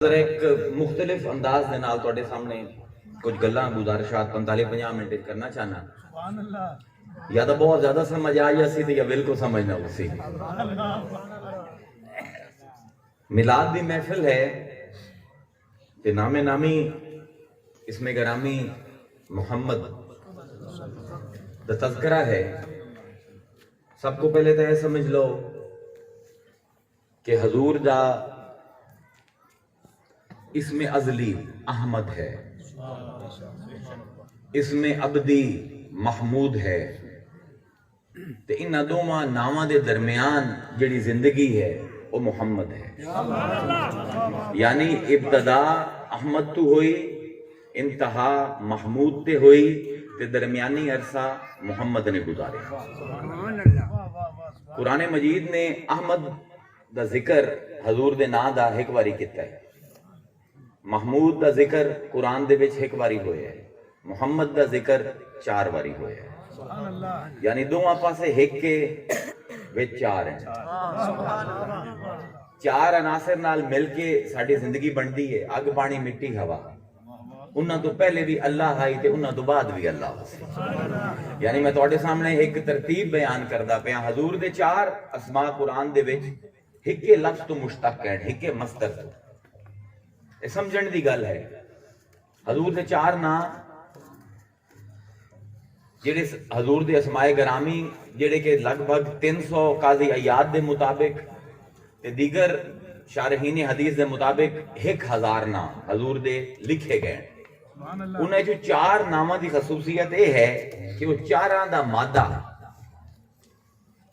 ذرا ایک مختلف انداز دے نال تواڈے سامنے کچھ گلاں گزارشات 45-50 منٹ کرنا چاہنا. سبحان اللہ. یا تو بہت زیادہ سمجھ آ جاسی تھی یا بالکل سمجھ نہ اسی. میلاد دی محفل ہے کہ نام نامی اسم گرامی محمد دا تذکرہ ہے. سب کو پہلے تو یہ سمجھ لو کہ حضور دا اسم ازلی احمد ہے، اسم ابدی محمود ہے، تے ان دوواں ناماں دے درمیان جڑی زندگی ہے وہ محمد ہے. یعنی ابتدا احمد تو ہوئی، انتہا محمود تے ہوئی، تے درمیانی عرصہ محمد نے گزارے. قرآن مجید نے احمد دا ذکر حضور دے نا دا ایک باری کیتا ہے، محمود دا ذکر قرآن دے وچ ایک باری ہویا ہے، محمد دا ذکر 4 باری ہویا ہے. یعنی دونوں پاسے ایک کے وچ 4 ہیں. 4 عناصر نال مل کے ساری زندگی بنتی ہے، اگ پانی مٹی ہوا. انہاں تو پہلے بھی اللہ آئی تے انہاں تو بعد بھی اللہ ہوسی. یعنی میں تواڈے سامنے ایک ترتیب بیان کردا پیا. حضور دے 4 اسماء قرآن دے وچ ایک لفظ تو مشتق ہیں، ایک مصدر تو. یہ سمجھن دی گل ہے. حضور دے 4 نام جڑے حضور دے اسماء گرامی جڑے کہ لگ بھگ 300 قاضی عیاد دے مطابق تے دیگر شارحین حدیث دے مطابق 1000 نام حضور دے لکھے گئے. انہیں جو 4 نامہ دی خصوصیت یہ ہے کہ وہ 4 دا مادہ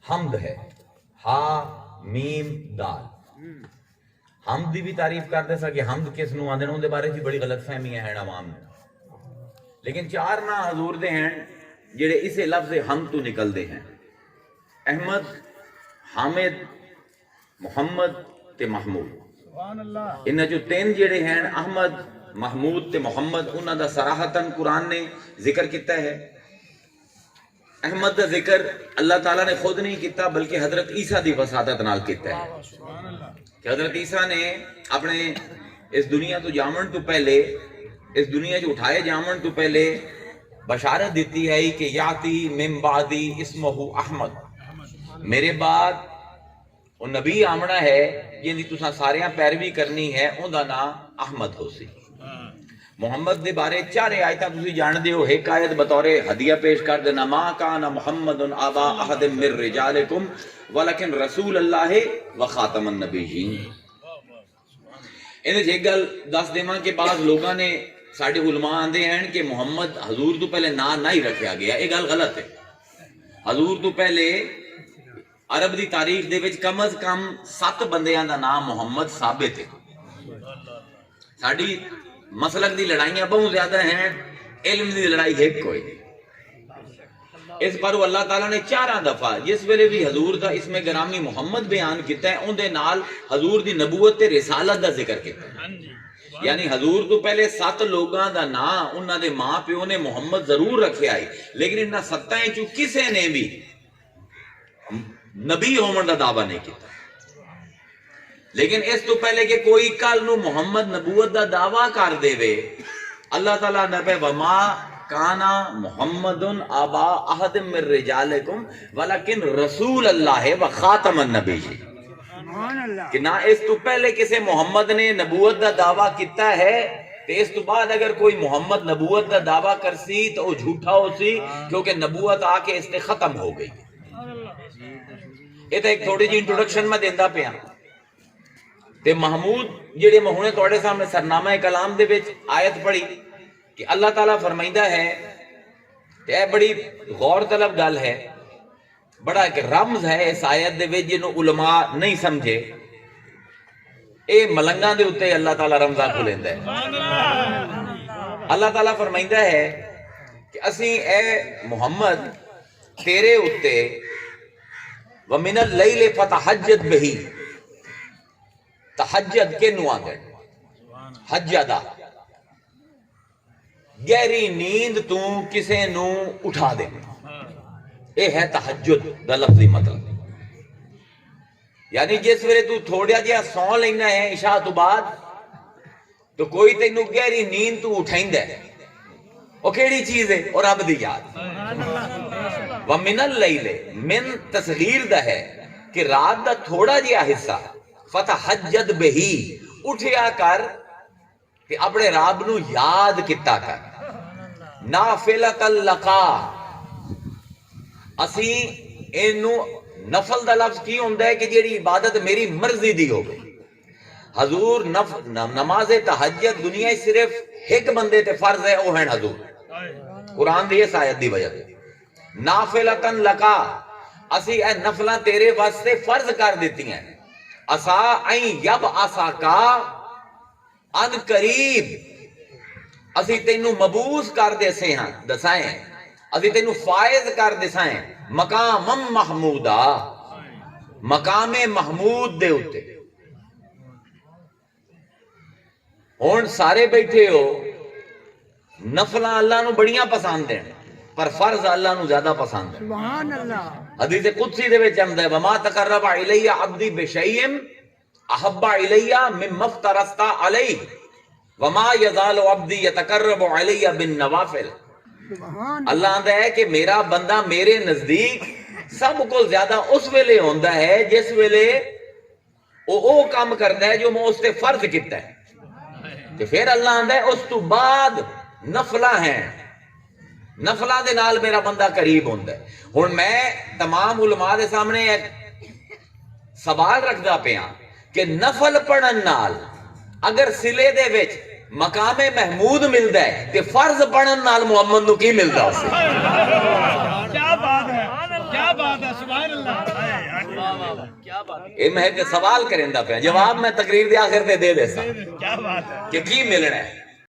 حمد ہے، ہا میم دال. حمد دی بھی تعریف کرتے سا کہ حمد کس نو آندے ان دے بارے جی بڑی غلط فہمیاں ہیں عوام نے. لیکن 4 نا حضور دے ہیں جڑے اسے لفظ حمد تو نکل دے ہیں. احمد، حامد، محمد تے محمود. انہاں جو 3 جڑے ہیں احمد، محمود تے محمد، انہاں دا صراحتاً قرآن نے ذکر کیتا ہے. احمد دا ذکر اللہ تعالیٰ نے خود نہیں کیتا بلکہ حضرت عیسیٰ دی وساطت نال کیتا ہے کہ حضرت عیسیٰ نے اپنے اس دنیا تو جامن تو پہلے، اس دنیا جو اٹھائے جامن تو پہلے بشارت دیتی ہے کہ یاتی من بعدی اسمہ احمد، میرے بعد وہ نبی آمنا ہے جن دی تساں ساریاں پیروی کرنی ہے، ان دا نام احمد ہو سی. محمد دے بارے 4 آیتاں تسی جان دے ہو. ایک آیت بطور ہدیہ پیش کر دینا، ما کان محمد آبا احد من رجالکم ولکن رسول اللہ و خاتم النبیین. انہیں ایک گل دس دیواں کہ بعض لوگاں نے ساڑھے علماء آندے ہیں کہ محمد حضور تو پہلے نا نہیں رکھیا گیا. یہ گل غلط ہے. حضور تو پہلے عرب دی تاریخ دے وچ کم از کم 7 بندیاں دا نام محمد ثابت ہے. ساڑھی مسلک دی لڑائیاں بہت زیادہ ہیں، علم دی لڑائی ایک کوئی نہیں. اس پر اللہ تعالیٰ نے 4 دفعہ جس ویلے بھی حضور دا اسم گرامی محمد بیان کیتا ہے ان دے نال حضور دی نبوت تے رسالت دا ذکر کیتا ہے. یعنی حضور تو پہلے 7 لوگاں دا نام انہاں دے ماں پیو نے محمد ضرور رکھے آئی، لیکن انہاں 7 چوں کسے نے بھی نبی ہومن دا دعویٰ نہیں کیتا. لیکن اس تو پہلے کہ کوئی کل نو محمد نبوت دا دعویٰ کر دے وے، اللہ تعالیٰ نبی وما کانا محمد آبا احد من رجالکم ولکن رسول اللہ و خاتم النبی. کہ نہ اس تو پہلے کسے محمد نے نبوت دا دعویٰ کیتا ہے تو اس تو بعد اگر کوئی محمد نبوت دا دعویٰ کرسی تو وہ جھوٹا ہو سی، کیونکہ نبوت آ کے اس نے ختم ہو گئی. یہ تو ایک تھوڑی جی انٹروڈکشن میں دیندہ پیا. تے محمود جڑے مہونے توڑے سامنے سرنامہ کلام دے وچ آیت پڑھی کہ اللہ تعالیٰ فرمائندہ ہے تے اے بڑی غور طلب گل ہے، بڑا ایک رمز ہے اس آیت دے وچ جنوں علماء نہیں سمجھے. اے ملنگاں دے اتے اللہ تعالیٰ رمزاں کھلیندا ہے. اللہ تعالیٰ فرمائندہ ہے کہ اسی اے محمد تیرے اتے وَمِنَ اللَّيْلِ فَتَحَجَّدْ بِهِ، تحجد کے نو آگے حجدہ گہری نیند تو کسے نو اٹھا دے. اے ہے تحجد دا لفظی مطلب. یعنی جس ویلے تو تھوڑا جہا سو لینا ہے عشاء تو بعد تو کوئی تینوں گہری نیند تو اٹھائندا ہے، وہ کیڑی چیز ہے؟ اور رب دی یاد۔ وَمِنَ اللَّيْلِ من تصغیر دا ہے کہ رات دا تھوڑا جہا حصہ فتحجد بہی اٹھیا کر کہ اپنے رب نو یاد کیتا کر، نافلۃ لکا اسی اینو نفل دا لفظ کی ہوندا ہے کہ جیڑی عبادت میری مرضی دی ہو گئی۔ حضور نماز تہجد دنیا صرف ایک بندے تے فرض ہے، وہ ہیں حضور، قرآن دی اس آیت دی وجہ سے نافلۃ لکا اسی اے نفلاں تیرے واسطے فرض کر دیتی ہیں، اسا این یب اسا کا ان قریب اسی تینوں مبعوث کر دے سے ہاں دسائیں، اسی تینوں فائز کر دسائیں مقام محمودا، مقام محمود دے اتے۔ ہون سارے بیٹھے ہو، نفلاں اللہ نو بڑیاں پسند ہیں پر فرض اللہ نو زیادہ پسند ہے۔ سبحان اللہ۔ حدیث قدسی دے وچ آندا ہے وما تقرب الی عبدی بشیء احب الی مما افترضت علیہ وما یزال عبدی یتقرب علی بالنوافل۔ سبحان اللہ آندا ہے کہ میرا بندہ میرے نزدیک سب کو زیادہ اس ویلے ہوندا ہے جس ویلے او کام کردا ہے جو میں اس تے فرض کیتا ہے، کہ پھر اللہ آندا ہے اس تو بعد نفلاں ہیں، نفلاں دے نال میرا بندہ قریب ہوندا ہے۔ ہن میں تمام علماء دے سامنے ایک سوال رکھدا پیاں کہ نفل پڑھن نال اگر سلے دے وچ مقام محمود ملدا ہے تے فرض پڑھن نال محمد نو کی ملدا اس سے؟ کیا بات ہے، کیا بات ہے، سبحان اللہ۔ کیا بات ہے، اے میں کہ سوال کریندا پیا، جواب میں تقریر دے آخر تے دے دیسا کیا بات ہے۔ کہ کی ملنا ہے۔